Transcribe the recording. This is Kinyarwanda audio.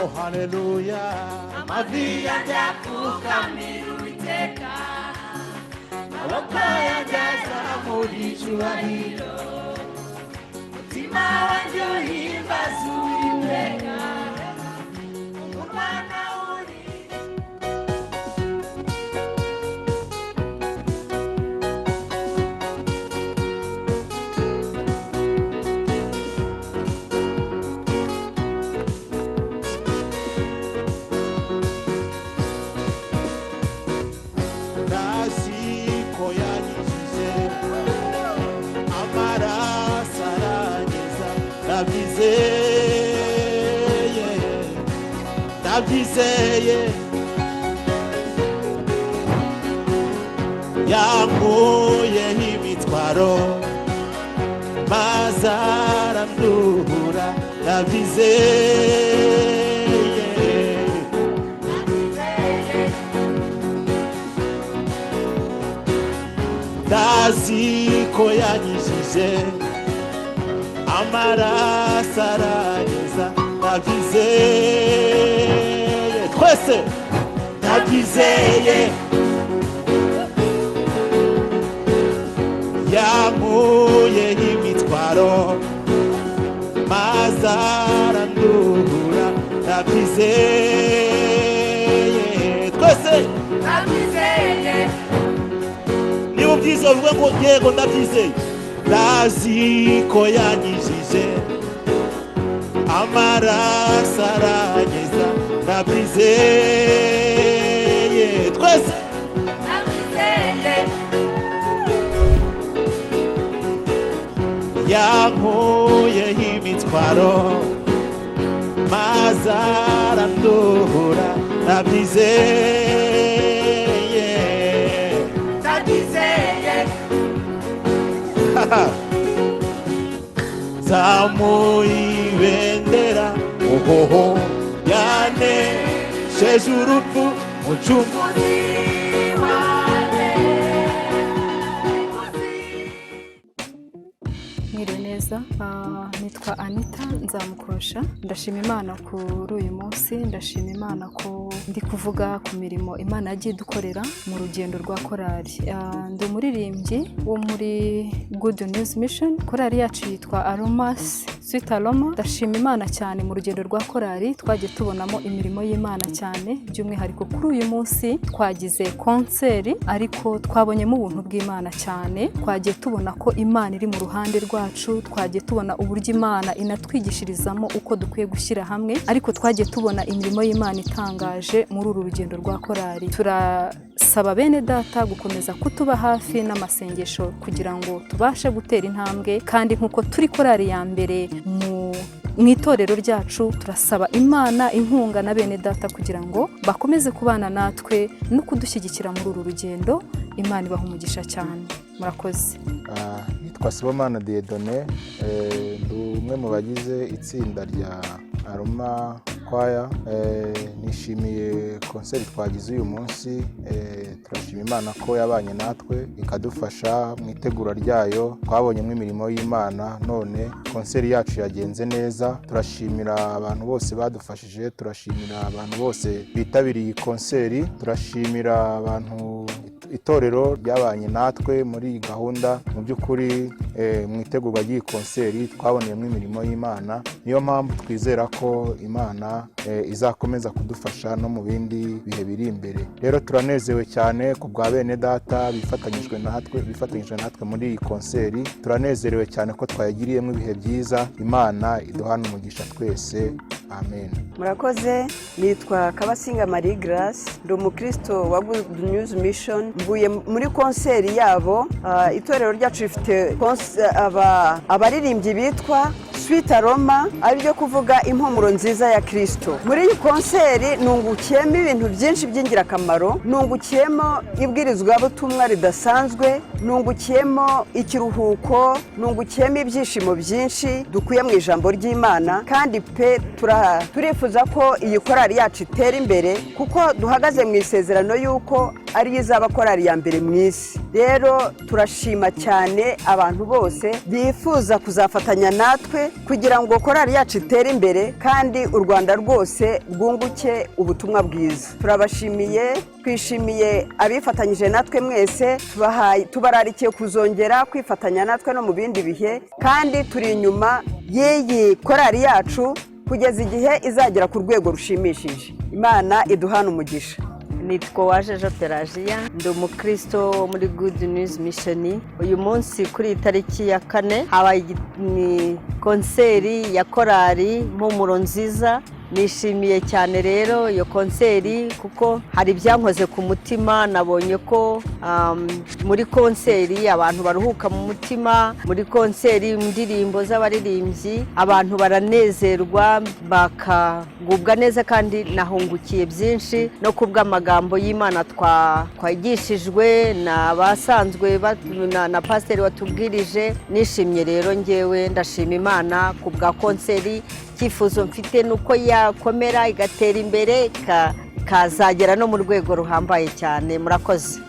oh haleluya amavi yanjye apfukamira Uwiteka amaboko yanjye azamura icyubahiro umutima wanjye uhimbaza Uwiteka umunwa ntawuri Nabyizeye yankuyeho imitwaro maze aranduhura nabyizeye ndazi ko yanyijije amaraso aranyeza nabyizeye twese nabyizeye yankuyeho imitwaro maze aranduhura nabyizeye twese nabyizeye niba ubyize uvuge ngo yego ndabyizeye ndazi ko yanyijije amaraso aranyeza nabyizeye twese nabyizeye yankuyeho imitwaro maze aranduhura nabyizeye nabyizeye zamuye ibendera ohoho yanesheje urupfu mucunguzi wanjye mwiriwe neza nitwa Anita Nzamukosha ndashima Imana kuri uyu munsi ndashima Imana ko ndi kuvuga ku mirimo Imana yagiye dukorera mu rugendo rwa korali ndi umuririmbyi wo muri Good News Mission korali yacu yitwa Aromas Sweet Aroma ndashima Imana cyane mu rugendo rwa korali twagiye tubonamo imirimo y'Imana cyane by'umwihariko kuri uyu munsi twagize konseri ariko twabonyemo ubuntu bw'Imana cyane twagiye tubona ko Imana iri mu ruhande rwacu twagiye tubona uburyo Imana inatwigishirizamo uko dukwiye gushyira hamwe ariko twagiye tubona imirimo y'Imana itangaje muri uru rugendo rwa korali turasaba bene data gukomeza kutuba hafi n'amasengesho kugira ngo tubashe gutera intambwe kandi nkuko turi korali ya mbere mu itorero ryacu turasaba Imana inkunga na bene data kugira ngo bakomeze kubana natwe no kudushyigikira muri uru rugendo Imana ibaha umugisha cyane murakoze. Nitwa Sibomana Dieudonné ndi umwe mu bagize itsinda rya Aroma Choir nishimiye konseri twagize uyu munsi turashima Imana ko yabanye natwe ikadufasha mu itegura ryayo twabonyemo imirimo y'Imana none konseri yacu yagenze neza turashimira abantu bose badufashije turashimira abantu bose bitabiriye konseri turashimira abantu itorero ryabanye natwe muri gahunda mu by'ukuri mu itegurwa ry'iyi konseri twaboneyemo imirimo y'Imana niyo mpamvu twizera ko Imana izakomeza kudufasha no mu bindi bihe biri imbere rero turanezewe cyane ku bwa bene data bifatanyije natwe muri iyi konseri turanezerewe cyane ko twayagiriyemo ibihe byiza Imana iduhana umugisha twese amen. Murakoze nitwa Kabasinga Marie Grace ndi umukristo wa Good News Mission mvuye muri konseri yabo itorero ryacu rifite abaririmbyi bitwa Sweet Aroma aribyo kuvuga impumuro nziza ya Kristo. Muri iyi konseri nungukiyemo ibintu byinshi by'ingirakamaro nungukiyemo ibwirizwa butumwa ridasanzwe nungukiyemo ikiruhuko nungukiyemo ibyishimo byinshi dukuye mu ijambo ry'Imana kandi pe turifuza ko iyi korali yacu itera imbere kuko duhagaze mu isezerano y'uko ari izaba korali ya mbere mu isi. rero turashima cyane abantu bose bifuza kuzafatanya natwe kugira ngo korali yacu itere imbere kandi u Rwanda rwose rwunguke ubutumwa bwiza. Turabashimiye, twishimiye abifatanyije natwe mwese, tubararikiye kuzongera kwifatanya natwe no mu bindi bihe, kandi turi inyuma y'iyi korali yacu kugeza igihe izagera ku rwego rushimishije. Imana iduhana umugisha. Nitwa Uwajejo Pelagia, ndi umukristo wo muri Good News Mission. Uyu munsi kuri tariki ya 4 habaye konseri ya korali Mpumuro Nziza. Nishimiye cyane rero iyo konseri kuko hari byankoze ku mutima. Nabonye ko muri konseri abantu baruhuka mu mutima, muri konseri indirimbo z'abaririmbyi abantu baranezerwa bakagubwa neza, kandi nahungukiye byinshi no kubw'amagambo y'Imana twagishijwe n'abasanzwe na pasiteri watubwirije. Nishimye rero ngewe ndashima Imana kubwa konseri. Icyifuzo mfite nuko yakomera igatera imbere ikazagera no mu rwego ruhambaye cyane. Murakoze.